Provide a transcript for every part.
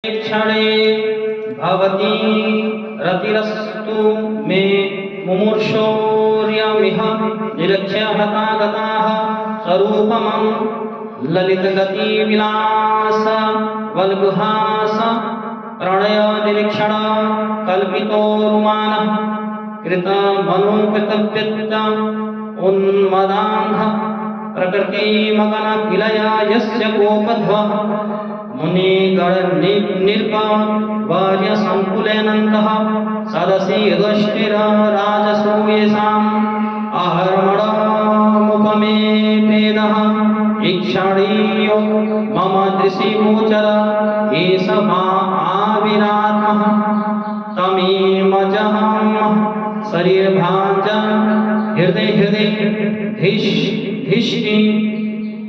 क्षणे भवती रतिरस्तु मे मुमुक्षोर्यमिह निरीक्ष्य हतागताः स्वरूपमं ललितगतिविलास वल्गुहास प्रणयनिरीक्षण कल्पितोरुमानः कृतमनुकृतव्यक्त उन्मदान्ध प्रकृतिमगनकिलया यस्य कोपध्वः मुनिगणनिर्पवर्यसङ्कुलेनन्तः सदसि यदुष्टिरराजसूयेषाम् आहर्मणमुपमेपेदः ईक्षणीयो मम दृशिगोचर एष वा आविरात्मः तमेमजहं शरीरभाजं हृदय धिष्टि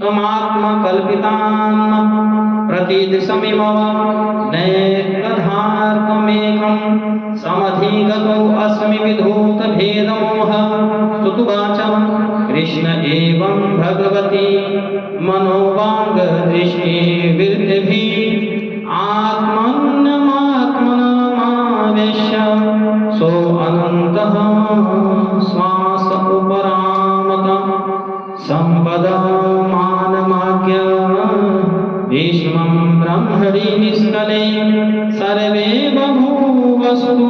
त्वमात्मकल्पितान् प्रतिदिशमिव नैकधार्कमेकं समधिगतो अस्मि विधूतभेदमोह स्तुतुवाचः कृष्ण एवं भगवती मनोवाङ्गदृष्टिवृत्तिभिः आत्मन्यमात्मनमावेश्य सोऽनन्तः श्वास उपरामत सम्पदमानमाज्ञ भीष्मं ब्रह्मणि निष्कले सर्वे बभूवस्तु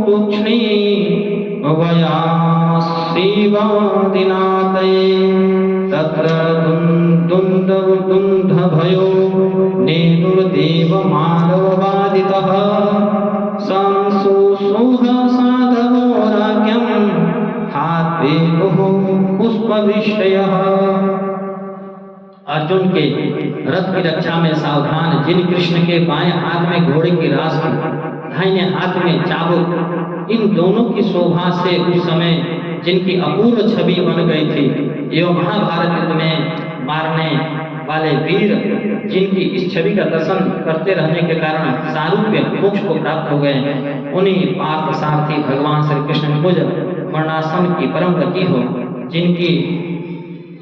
तूक्ष्णी भयाश्रीवादिनाथये तत्र दुन्दभयो नेतुर्देवमानववादितः संशुश्रूह साधवो राज्ञं हात्वेकुः पुष्पवृष्टयः। अर्जुन के रथ की रक्षा में सावधान जिन कृष्ण के बाएं हाथ में घोड़े की रास दाहिने हाथ में चाबुक, इन दोनों की शोभा से उस समय जिनकी अपूर्व छवि बन गई थी, एवं महाभारत युद्ध में मारने वाले वीर जिनकी इस छवि का दर्शन करते रहने के कारण सारूप्य मोक्ष को प्राप्त हो गए, उन्हीं पार्थ सारथी भगवान श्री कृष्ण निज वर्णाश्रम की परम गति हो, जिनकी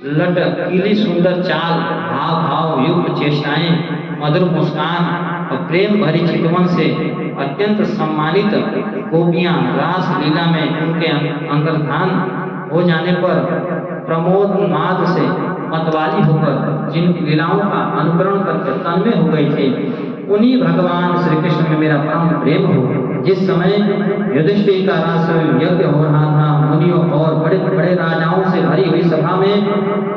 लटकीली सुंदर चाल, भाव भाव युक्त चेष्टाएं, मधुर मुस्कान और प्रेम भरी चितवन से अत्यंत सम्मानित गोपियां रास लीला में उनके अंतर्धान हो जाने पर प्रमोद नाद से मतवाली होकर जिन लीलाओं का अनुकरण करके तन्मय हो गए थे, उन्हीं भगवान श्री कृष्ण में मेरा परम प्रेम हो। जिस समय युधिष्ठिर का राजस्व यज्ञ हो रहा था, मुनियों और बड़े बड़े राजाओं से भरी हुई सभा में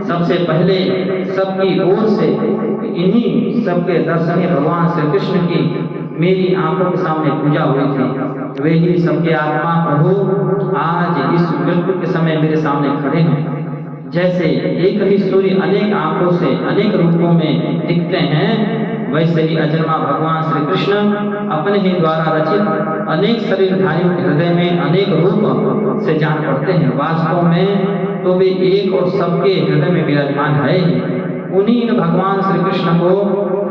सबसे पहले सबकी ओर से इन्हीं सबके दर्शनीय भगवान श्री कृष्ण की मेरी आंखों के सामने पूजा हुई थी। वे ही सबके आत्मा प्रभु आज इस मृत्यु के समय मेरे सामने खड़े हैं। जैसे एक ही सूर्य अनेक आंखों से अनेक रूपों में दिखते हैं, वैसे ही अजन्मा भगवान श्री कृष्ण अपने ही द्वारा रचित अनेक शरीरधारियों के हृदय में अनेक रूप से जान पड़ते हैं। वास्तव में तो वे एक और सबके हृदय में विराजमान है। उन्हीं भगवान श्री कृष्ण को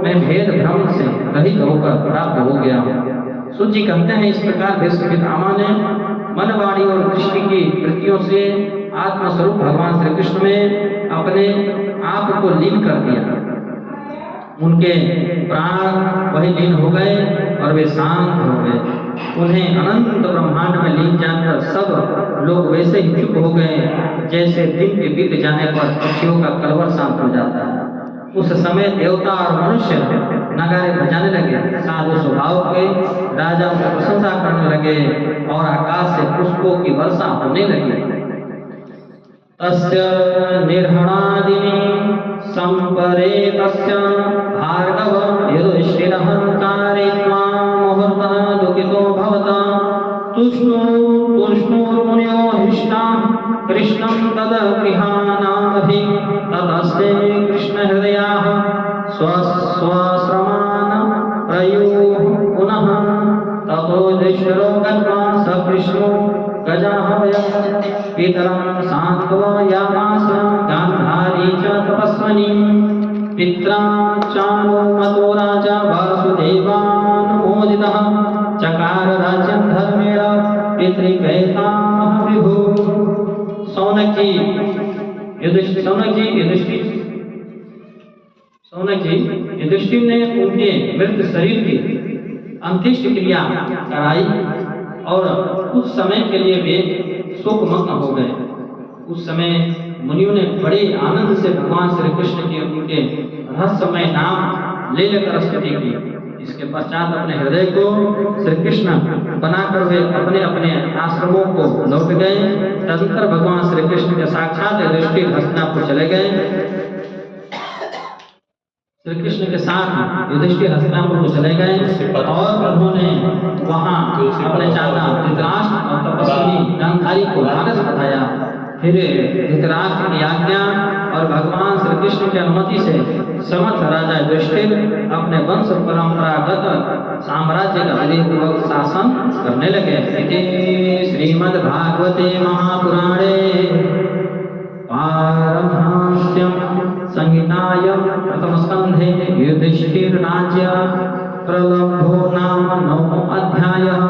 मैं भेद भ्रम से रहित होकर प्राप्त हो गया। सूची कहते हैं, इस प्रकार भीष्म पितामह ने मन, वाणी और दृष्टि की वृत्तियों से आत्मस्वरूप भगवान श्री कृष्ण में अपने आप को लीन कर दिया। उनके प्राण वही लीन हो गए और वे शांत हो गए। उन्हें अनंत ब्रह्मांड में लीन जानकर सब लोग वैसे ही चुप हो गए जैसे दिन के बीत जाने पर पक्षियों का कलवर शांत हो जाता है। उस समय देवता और मनुष्य नगारे बजाने लगे, साधु स्वभाव के राजा को प्रशंसा करने लगे और आकाश से पुष्पों की वर्षा होने लगी। तस्य निर्हणादिनी संपरेतस्य भार्गव युधिष्ठिरः कारयित्वा मुहूर्तः दुःखितो भवता तुष्णुर्मुनयो हृष्टाः कृष्णं तद्गृहाणामभि ततस्ते कृष्णहृदयाः स्वश्रमान् प्रयुः पुनः ततो युधिष्ठिरो गत्वा स कृष्णो गजाहवयं पितरं सान्त्वयामास गान्धारी च तपस्विनी पित्रा चानुमतो राजा वासुदेवानुमोदितः चकार राज्यं धर्मेण पितृप्रेतामह विभु। सौनक जी युधिष्ठिर युधिष्ठिर ने उनके मृत शरीर की अंत्येष्टि क्रिया कराई और कुछ समय के लिए वे शोकमग्न हो गए। उस समय मुनियों ने बड़े आनंद से भगवान श्री कृष्ण की उनके रहस्यमय नाम ले लेकर स्तुति की। इसके पश्चात अपने हृदय को श्री कृष्ण बनाकर वे अपने अपने आश्रमों को लौट गए। तदंतर भगवान श्री कृष्ण के साक्षात युधिष्ठिर हस्तिनापुर चले गए। श्री कृष्ण के साथ युधिष्ठिर हस्तिनापुर को चले गए और उन्होंने वहां अपने चाचा धृतराष्ट्र और तपस्वी गांधारी को आदेश बताया। फिर धृतराष्ट्र की आज्ञा और भगवान श्री कृष्ण की अनुमति से समर्थ राजा युधिष्ठिर अपने वंश परंपरागत साम्राज्य का विधिपूर्वक शासन करने लगे। श्रीमद्भागवते महापुराणे पारमहंस्यं संहितायां प्रथमस्कन्धे युधिष्ठिरराज्य प्रलम्भो नाम 9 अध्यायः।